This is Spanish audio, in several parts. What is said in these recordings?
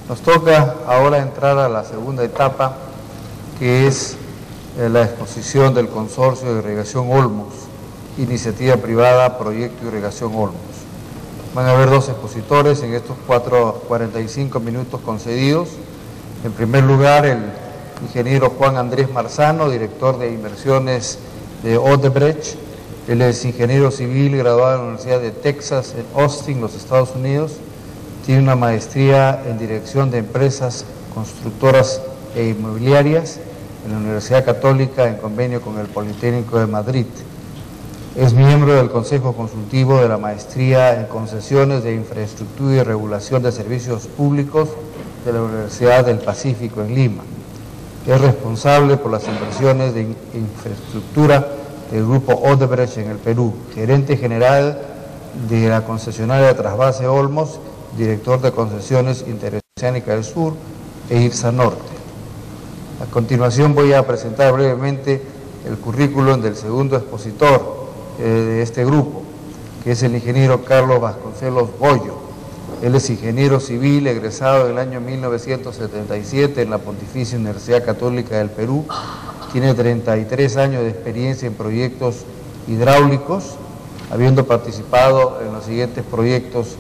Nos toca ahora entrar a la segunda etapa, que es la exposición del Consorcio de Irrigación Olmos, iniciativa privada, Proyecto Irrigación Olmos. Van a haber dos expositores en estos 45 minutos concedidos. En primer lugar, el ingeniero Juan Andrés Marzano, director de inversiones de Odebrecht. Él es ingeniero civil graduado en la Universidad de Texas en Austin, los Estados Unidos. Tiene una maestría en dirección de empresas constructoras e inmobiliarias en la Universidad Católica en convenio con el Politécnico de Madrid. Es miembro del Consejo Consultivo de la Maestría en Concesiones de Infraestructura y Regulación de Servicios Públicos de la Universidad del Pacífico en Lima. Es responsable por las inversiones de infraestructura del Grupo Odebrecht en el Perú, gerente general de la concesionaria de Trasvase Olmos, director de concesiones Interoceánica del Sur e IRSA Norte. A continuación voy a presentar brevemente el currículum del segundo expositor de este grupo, que es el ingeniero Carlos Vasconcelos Boyo. Él es ingeniero civil, egresado en el año 1977 en la Pontificia Universidad Católica del Perú. Tiene 33 años de experiencia en proyectos hidráulicos, habiendo participado en los siguientes proyectos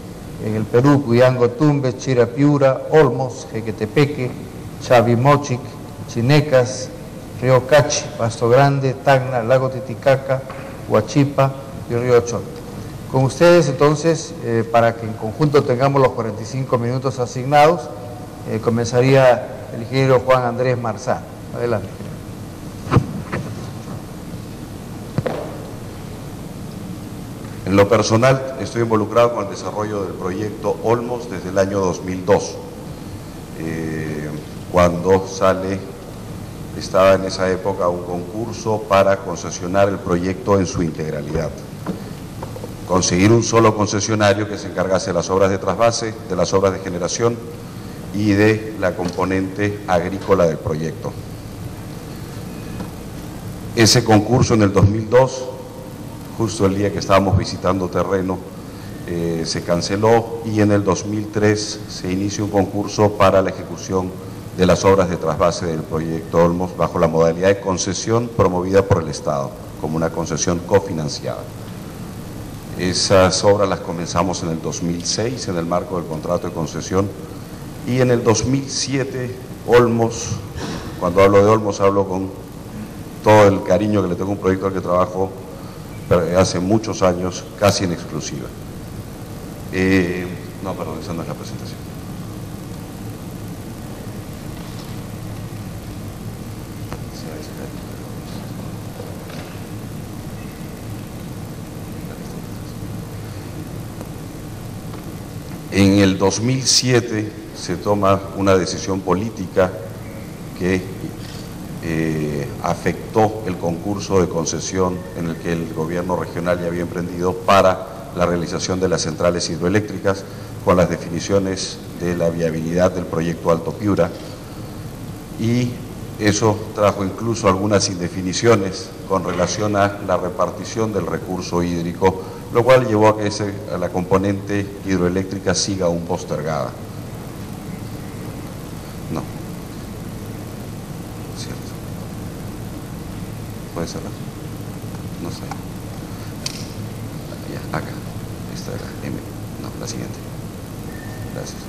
en el Perú: Cuyango Tumbes, Chirapiura, Olmos, Jequetepeque, Chavimochic, Chinecas, Río Cachi, Pasto Grande, Tacna, Lago Titicaca, Huachipa y Río Chonta. Con ustedes entonces, para que en conjunto tengamos los 45 minutos asignados, comenzaría el ingeniero Juan Andrés Marzano. Adelante. En lo personal, estoy involucrado con el desarrollo del proyecto Olmos desde el año 2002. Cuando estaba en esa época un concurso para concesionar el proyecto en su integralidad. Conseguir un solo concesionario que se encargase de las obras de trasvase, de las obras de generación y de la componente agrícola del proyecto. Ese concurso en el 2002, justo el día que estábamos visitando terreno, se canceló, y en el 2003 se inició un concurso para la ejecución de las obras de trasvase del proyecto Olmos bajo la modalidad de concesión promovida por el Estado, como una concesión cofinanciada. Esas obras las comenzamos en el 2006 en el marco del contrato de concesión, y en el 2007 Olmos, cuando hablo de Olmos hablo con todo el cariño que le tengo a un proyecto al que trabajo hace muchos años, casi en exclusiva. No, perdón, esa no es la presentación. En el 2007 se toma una decisión política que afectó el concurso de concesión en el que el gobierno regional ya había emprendido para la realización de las centrales hidroeléctricas, con las definiciones de la viabilidad del proyecto Alto Piura, y eso trajo incluso algunas indefiniciones con relación a la repartición del recurso hídrico, lo cual llevó a que la componente hidroeléctrica siga aún postergada. No. Cierto. ¿Puede ser? No sé. Ya, acá. Esta era M. No, la siguiente. Gracias.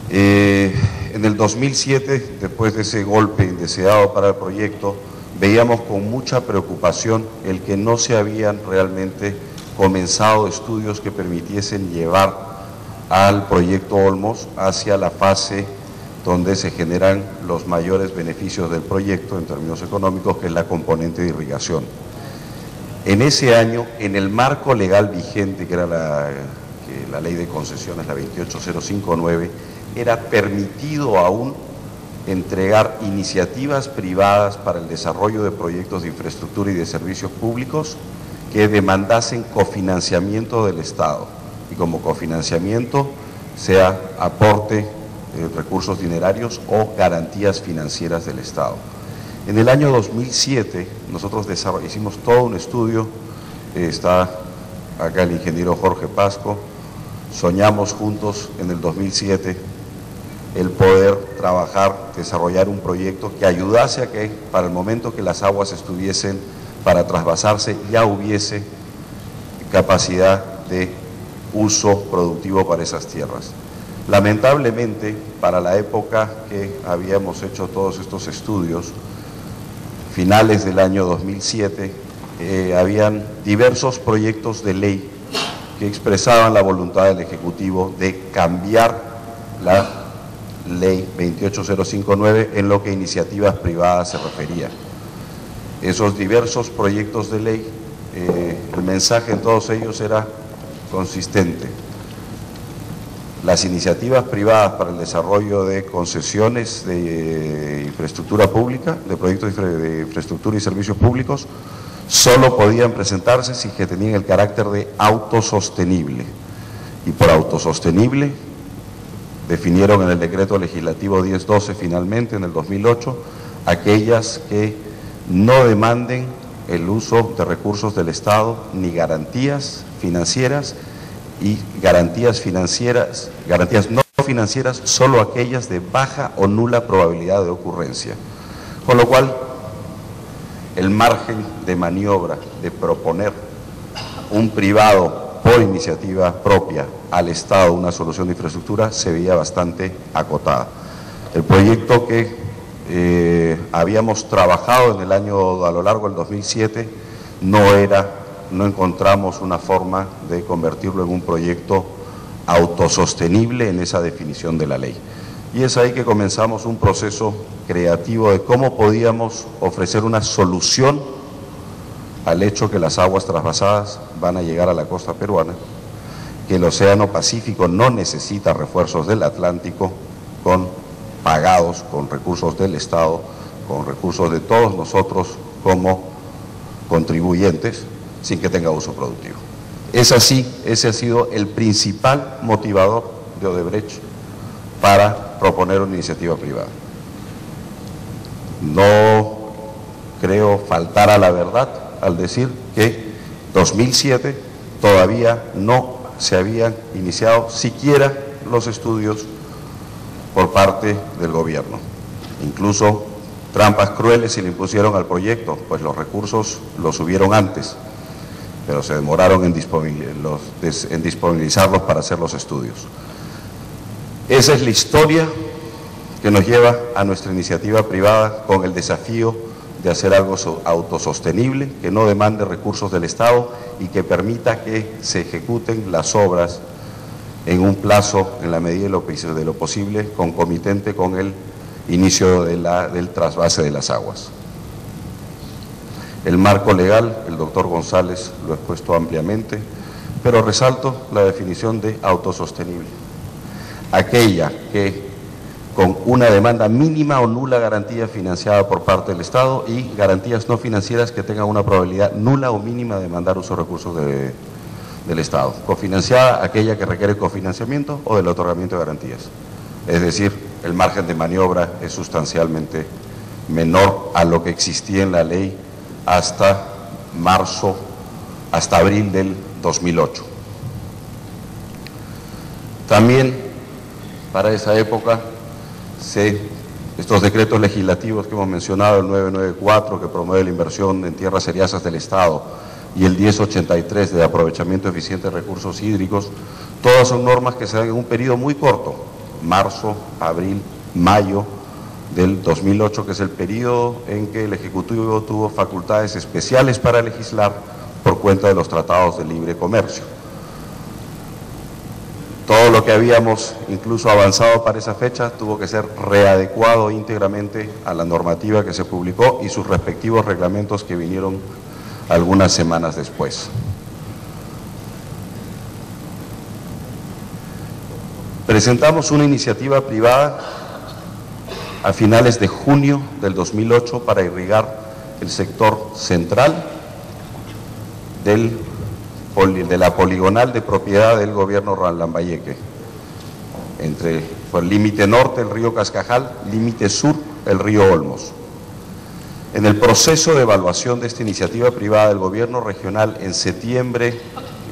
En el 2007, después de ese golpe indeseado para el proyecto, veíamos con mucha preocupación el que no se habían realmente comenzado estudios que permitiesen llevar al proyecto Olmos hacia la fase donde se generan los mayores beneficios del proyecto en términos económicos, que es la componente de irrigación. En ese año, en el marco legal vigente, que era la ley de concesiones, la 28059, era permitido aún entregar iniciativas privadas para el desarrollo de proyectos de infraestructura y de servicios públicos que demandasen cofinanciamiento del Estado, y como cofinanciamiento sea aporte de recursos dinerarios o garantías financieras del Estado. En el año 2007 nosotros hicimos todo un estudio, está acá el ingeniero Jorge Pasco, soñamos juntos en el 2007 el poder trabajar, desarrollar un proyecto que ayudase a que para el momento que las aguas estuviesen para trasvasarse ya hubiese capacidad de uso productivo para esas tierras. Lamentablemente, para la época que habíamos hecho todos estos estudios, finales del año 2007, habían diversos proyectos de ley que expresaban la voluntad del Ejecutivo de cambiar la ley 28059 en lo que a iniciativas privadas se refería. Esos diversos proyectos de ley, el mensaje en todos ellos era consistente. Las iniciativas privadas para el desarrollo de concesiones de infraestructura pública, de proyectos de infraestructura y servicios públicos, solo podían presentarse si que tenían el carácter de autosostenible. Y por autosostenible definieron en el decreto legislativo 1012 finalmente en el 2008 aquellas que no demanden el uso de recursos del Estado ni garantías financieras, y garantías no financieras solo aquellas de baja o nula probabilidad de ocurrencia. Con lo cual, el margen de maniobra de proponer un privado por iniciativa propia al Estado una solución de infraestructura se veía bastante acotada. El proyecto que habíamos trabajado a lo largo del 2007 no encontramos una forma de convertirlo en un proyecto autosostenible en esa definición de la ley. Y es ahí que comenzamos un proceso creativo de cómo podíamos ofrecer una solución al hecho que las aguas trasvasadas van a llegar a la costa peruana, que el Océano Pacífico no necesita refuerzos del Atlántico pagados con recursos del Estado, con recursos de todos nosotros como contribuyentes, sin que tenga uso productivo. Es así, ese ha sido el principal motivador de Odebrecht para proponer una iniciativa privada. No creo faltar a la verdad al decir que 2007 todavía no se habían iniciado siquiera los estudios por parte del gobierno. Incluso trampas crueles se le impusieron al proyecto, pues los recursos los subieron antes, pero se demoraron en disponibilizarlos para hacer los estudios. Esa es la historia que nos lleva a nuestra iniciativa privada con el desafío de hacer algo autosostenible, que no demande recursos del Estado y que permita que se ejecuten las obras en un plazo, en la medida de lo posible, concomitente con el inicio del trasvase de las aguas. El marco legal, el doctor González lo ha expuesto ampliamente, pero resalto la definición de autosostenible. Aquella que con una demanda mínima o nula garantía financiada por parte del Estado y garantías no financieras que tengan una probabilidad nula o mínima de demandar uso de recursos del Estado. Cofinanciada, aquella que requiere cofinanciamiento o del otorgamiento de garantías. Es decir, el margen de maniobra es sustancialmente menor a lo que existía en la ley hasta abril del 2008. También para esa época, estos decretos legislativos que hemos mencionado, el 994 que promueve la inversión en tierras seriazas del Estado y el 1083 de aprovechamiento eficiente de recursos hídricos, todas son normas que se dan en un periodo muy corto, marzo, abril, mayo del 2008, que es el periodo en que el Ejecutivo tuvo facultades especiales para legislar por cuenta de los tratados de libre comercio. Todo lo que habíamos incluso avanzado para esa fecha tuvo que ser readecuado íntegramente a la normativa que se publicó y sus respectivos reglamentos que vinieron algunas semanas después. Presentamos una iniciativa privada a finales de junio del 2008 para irrigar el sector central de la poligonal de propiedad del gobierno Lambayeque, por el límite norte el río Cascajal, límite sur el río Olmos. En el proceso de evaluación de esta iniciativa privada del gobierno regional en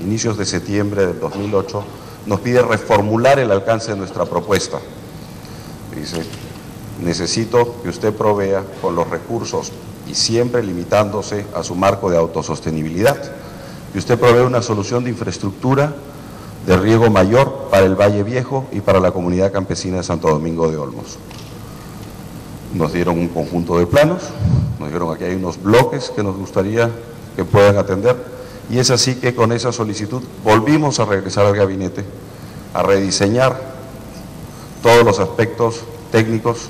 inicios de septiembre del 2008, nos pide reformular el alcance de nuestra propuesta, Dice, necesito que usted provea con los recursos y siempre limitándose a su marco de autosostenibilidad, que usted provea una solución de infraestructura de riego mayor para el Valle Viejo y para la comunidad campesina de Santo Domingo de Olmos. Nos dieron un conjunto de planos, nos dijeron aquí hay unos bloques que nos gustaría que puedan atender, y es así que con esa solicitud volvimos a regresar al gabinete a rediseñar todos los aspectos técnicos,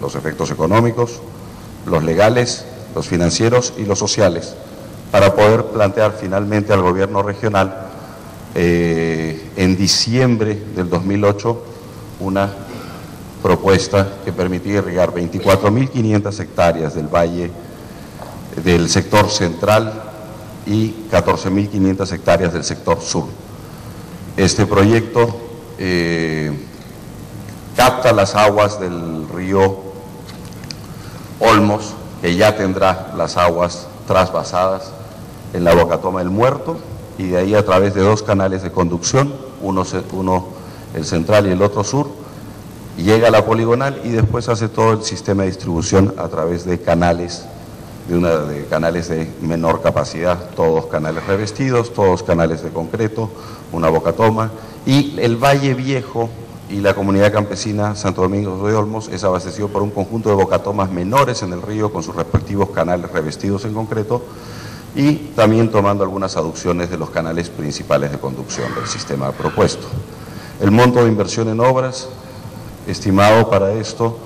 los efectos económicos, los legales, los financieros y los sociales, para poder plantear finalmente al gobierno regional en diciembre del 2008 una propuesta que permitía irrigar 24.500 hectáreas del valle del sector central y 14.500 hectáreas del sector sur. Este proyecto capta las aguas del río Olmos, que ya tendrá las aguas trasvasadas en la Bocatoma del Muerto, y de ahí a través de dos canales de conducción, uno el central y el otro sur, llega a la poligonal y después hace todo el sistema de distribución a través de canales, de canales de menor capacidad, todos canales revestidos, todos canales de concreto, una bocatoma, y el Valle Viejo y la comunidad campesina Santo Domingo de Olmos es abastecido por un conjunto de bocatomas menores en el río con sus respectivos canales revestidos en concreto, y también tomando algunas aducciones de los canales principales de conducción del sistema propuesto. El monto de inversión en obras estimado para esto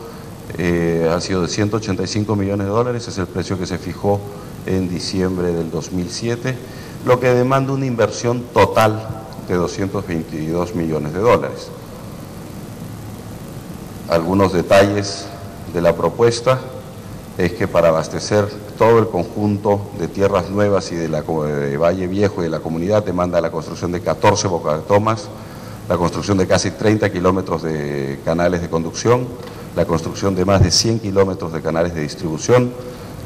ha sido de 185 millones de dólares, es el precio que se fijó en diciembre del 2007, lo que demanda una inversión total de 222 millones de dólares. Algunos detalles de la propuesta es que para abastecer todo el conjunto de tierras nuevas y de Valle Viejo y de la comunidad demanda la construcción de 14 bocatomas, la construcción de casi 30 kilómetros de canales de conducción, la construcción de más de 100 kilómetros de canales de distribución,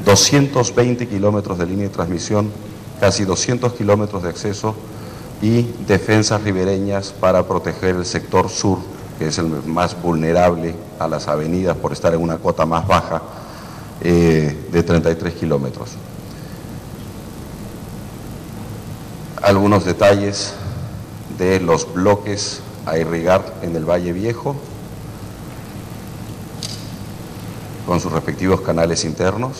220 kilómetros de línea de transmisión, casi 200 kilómetros de acceso y defensas ribereñas para proteger el sector sur, que es el más vulnerable a las avenidas por estar en una cota más baja, de 33 kilómetros. Algunos detalles de los bloques a irrigar en el Valle Viejo, con sus respectivos canales internos,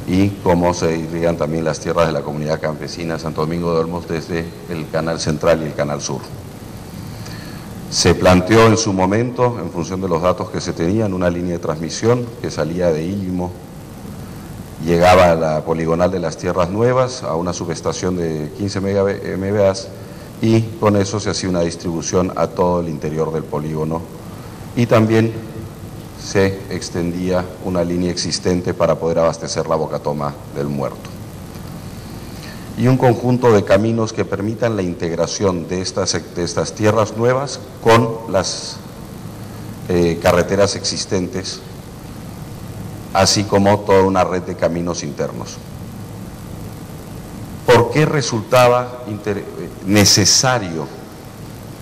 y cómo se irrigan también las tierras de la comunidad campesina Santo Domingo de Olmos desde el canal central y el canal sur. Se planteó en su momento, en función de los datos que se tenían, una línea de transmisión que salía de Illimo, llegaba a la poligonal de las Tierras Nuevas, a una subestación de 15 MVA, y con eso se hacía una distribución a todo el interior del polígono, y también se extendía una línea existente para poder abastecer la Bocatoma del Muerto. Y un conjunto de caminos que permitan la integración de estas tierras nuevas con las carreteras existentes, así como toda una red de caminos internos. ¿Por qué resultaba necesario,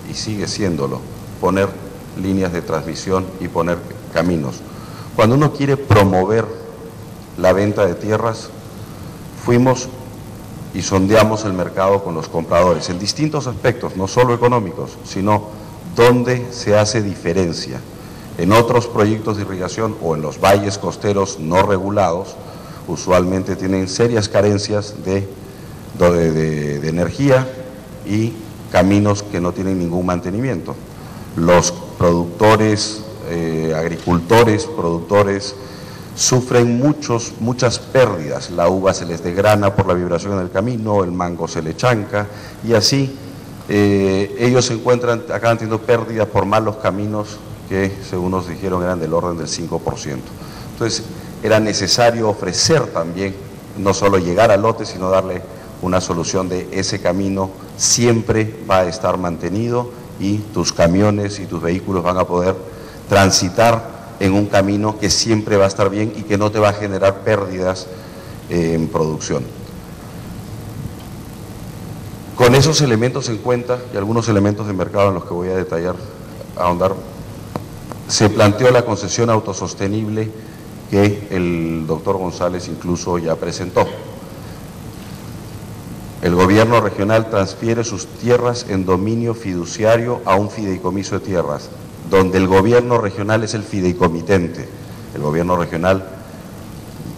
y sigue siéndolo, poner líneas de transmisión y poner caminos? Cuando uno quiere promover la venta de tierras, fuimos y sondeamos el mercado con los compradores en distintos aspectos, no solo económicos, sino donde se hace diferencia. En otros proyectos de irrigación o en los valles costeros no regulados, usualmente tienen serias carencias de energía y caminos que no tienen ningún mantenimiento. Los productores, agricultores, productores, sufren muchas pérdidas. La uva se les degrana por la vibración en el camino, el mango se le chanca, y así ellos acaban teniendo pérdidas por malos caminos que, según nos dijeron, eran del orden del 5%. Entonces, era necesario ofrecer también, no solo llegar al lote, sino darle una solución de ese camino siempre va a estar mantenido y tus camiones y tus vehículos van a poder transitar en un camino que siempre va a estar bien y que no te va a generar pérdidas en producción. Con Con esos elementos en cuenta y algunos elementos de mercado en los que voy a detallar, ahondar, se planteó la concesión autosostenible que el doctor González incluso ya presentó. El gobierno regional transfiere sus tierras en dominio fiduciario a un fideicomiso de tierras, donde el gobierno regional es el fideicomitente. El gobierno regional,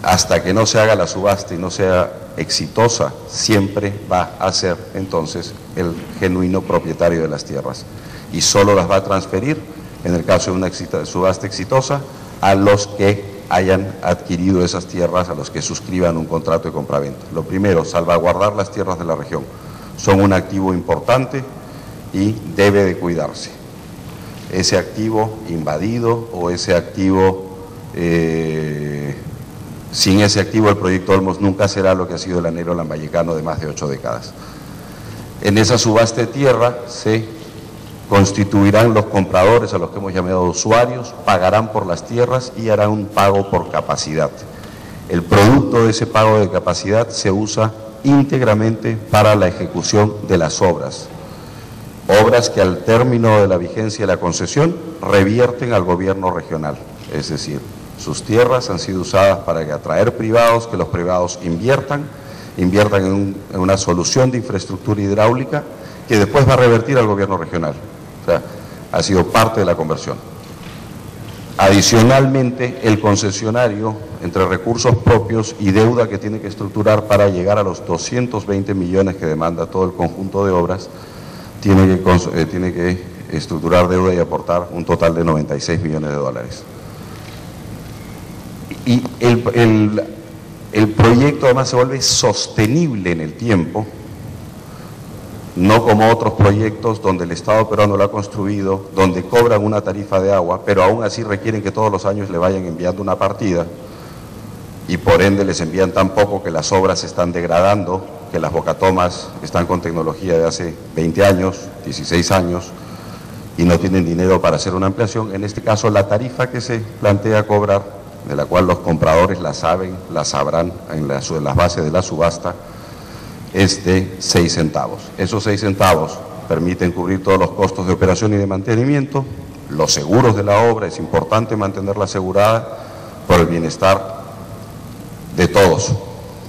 hasta que no se haga la subasta y no sea exitosa, siempre va a ser entonces el genuino propietario de las tierras. Y solo las va a transferir, en el caso de una subasta exitosa, a los que hayan adquirido esas tierras, a los que suscriban un contrato de compraventa. Lo primero, salvaguardar las tierras de la región. Son un activo importante y debe de cuidarse. Ese activo invadido o ese activo, sin ese activo el proyecto Olmos nunca será lo que ha sido el anhelo lambayecano de más de 8 décadas. En esa subasta de tierra se constituirán los compradores, a los que hemos llamado usuarios, pagarán por las tierras y harán un pago por capacidad. El producto de ese pago de capacidad se usa íntegramente para la ejecución de las obras. Obras que al término de la vigencia de la concesión revierten al gobierno regional. Es decir, sus tierras han sido usadas para atraer privados, que los privados inviertan en una solución de infraestructura hidráulica que después va a revertir al gobierno regional. O sea, ha sido parte de la conversión. Adicionalmente, el concesionario, entre recursos propios y deuda que tiene que estructurar para llegar a los 220 millones que demanda todo el conjunto de obras, tiene que estructurar deuda y aportar un total de 96 millones de dólares. Y el proyecto además se vuelve sostenible en el tiempo, no como otros proyectos donde el Estado peruano lo ha construido, donde cobran una tarifa de agua, pero aún así requieren que todos los años le vayan enviando una partida y por ende les envían tan poco que las obras se están degradando, que las bocatomas están con tecnología de hace 20 años, 16 años y no tienen dinero para hacer una ampliación. En este caso, la tarifa que se plantea cobrar, de la cual los compradores la sabrán en las bases de la subasta, es de 6 centavos. Esos 6 centavos permiten cubrir todos los costos de operación y de mantenimiento, los seguros de la obra, es importante mantenerla asegurada por el bienestar de todos,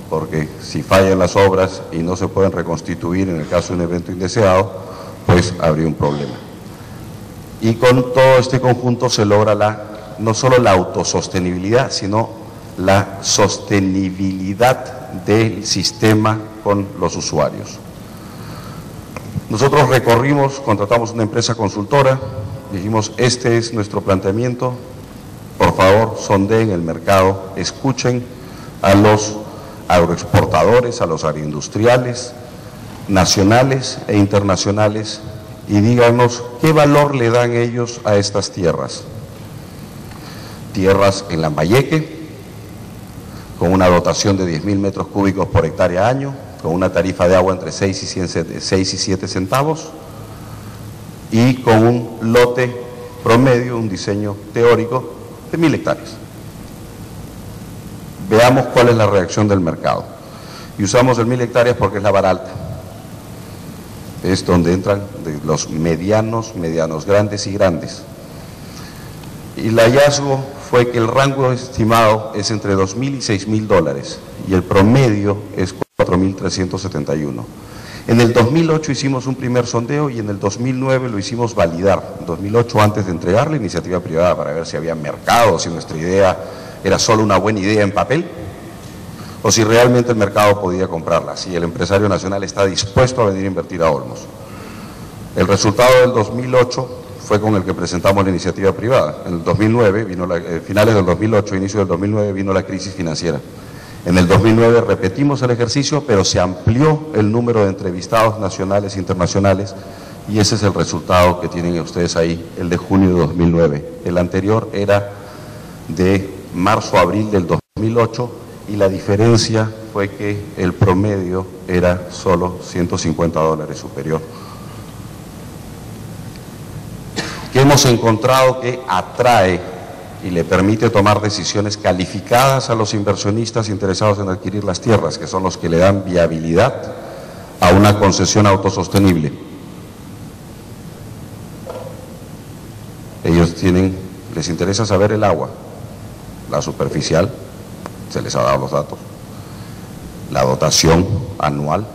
porque si fallan las obras y no se pueden reconstituir en el caso de un evento indeseado, pues habría un problema. Y con todo este conjunto se logra no solo la autosostenibilidad, sino la sostenibilidad del sistema con los usuarios. Nosotros contratamos una empresa consultora, dijimos, este es nuestro planteamiento, por favor sondeen el mercado, escuchen a los agroexportadores, a los agroindustriales, nacionales e internacionales, y díganos qué valor le dan ellos a estas tierras. Tierras en Lambayeque, con una dotación de 10.000 metros cúbicos por hectárea año, con una tarifa de agua entre 6 y 7 centavos, y con un lote promedio, un diseño teórico de 1.000 hectáreas. Veamos cuál es la reacción del mercado. Y usamos el 1.000 hectáreas porque es la vara alta. Es donde entran los medianos, grandes y grandes. Y el hallazgo fue que el rango estimado es entre 2.000 y 6.000 dólares y el promedio es 4.371. En el 2008 hicimos un primer sondeo y en el 2009 lo hicimos validar. En 2008, antes de entregar la iniciativa privada para ver si había mercado, si nuestra idea era solo una buena idea en papel o si realmente el mercado podía comprarla, si el empresario nacional está dispuesto a venir a invertir a Olmos. El resultado del 2008 fue con el que presentamos la iniciativa privada. En el 2009, finales del 2008, inicio del 2009, vino la crisis financiera. En el 2009 repetimos el ejercicio, pero se amplió el número de entrevistados nacionales e internacionales y ese es el resultado que tienen ustedes ahí, el de junio de 2009. El anterior era de marzo-abril del 2008 y la diferencia fue que el promedio era solo 150 dólares superior. Que hemos encontrado que atrae y le permite tomar decisiones calificadas a los inversionistas interesados en adquirir las tierras, que son los que le dan viabilidad a una concesión autosostenible. Ellos les interesa saber el agua, la superficial, se les ha dado los datos, la dotación anual,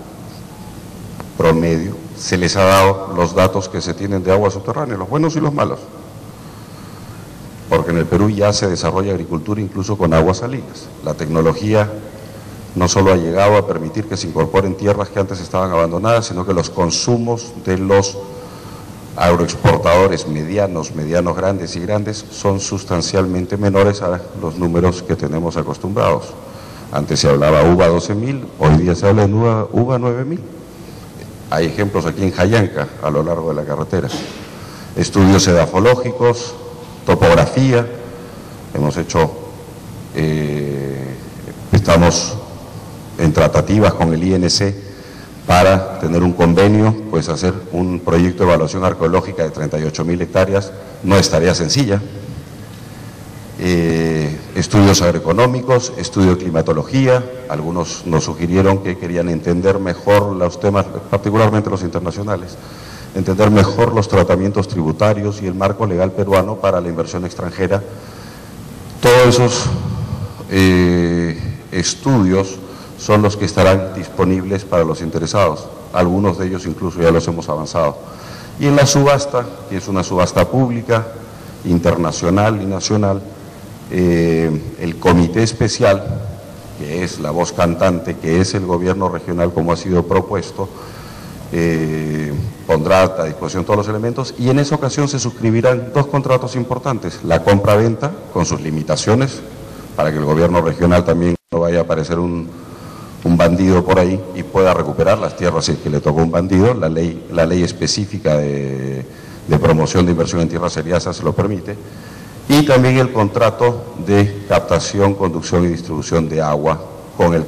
promedio, se les ha dado los datos que se tienen de agua subterránea, los buenos y los malos, porque en el Perú ya se desarrolla agricultura incluso con aguas salinas. La tecnología no solo ha llegado a permitir que se incorporen tierras que antes estaban abandonadas, sino que los consumos de los agroexportadores medianos, grandes y grandes son sustancialmente menores a los números que tenemos acostumbrados. Antes se hablaba uva 12.000, hoy día se habla de uva 9.000. Hay ejemplos aquí en Jayanca, a lo largo de la carretera. Estudios edafológicos, topografía, estamos en tratativas con el INC para tener un convenio, pues hacer un proyecto de evaluación arqueológica de 38.000 hectáreas, no es tarea sencilla. Estudios agroeconómicos, estudio de climatología, algunos nos sugirieron que querían entender mejor los temas, particularmente los internacionales, entender mejor los tratamientos tributarios y el marco legal peruano para la inversión extranjera. Todos esos estudios son los que estarán disponibles para los interesados, algunos de ellos incluso ya los hemos avanzado. Y en la subasta, que es una subasta pública, internacional y nacional, el comité especial, que es la voz cantante, que es el gobierno regional como ha sido propuesto, pondrá a disposición todos los elementos y en esa ocasión se suscribirán dos contratos importantes, la compra-venta con sus limitaciones, para que el gobierno regional también no vaya a aparecer un bandido por ahí y pueda recuperar las tierras si es que le tocó un bandido. La ley específica de promoción de inversión en tierras seriasas se lo permite, y también el contrato de captación, conducción y distribución de agua con el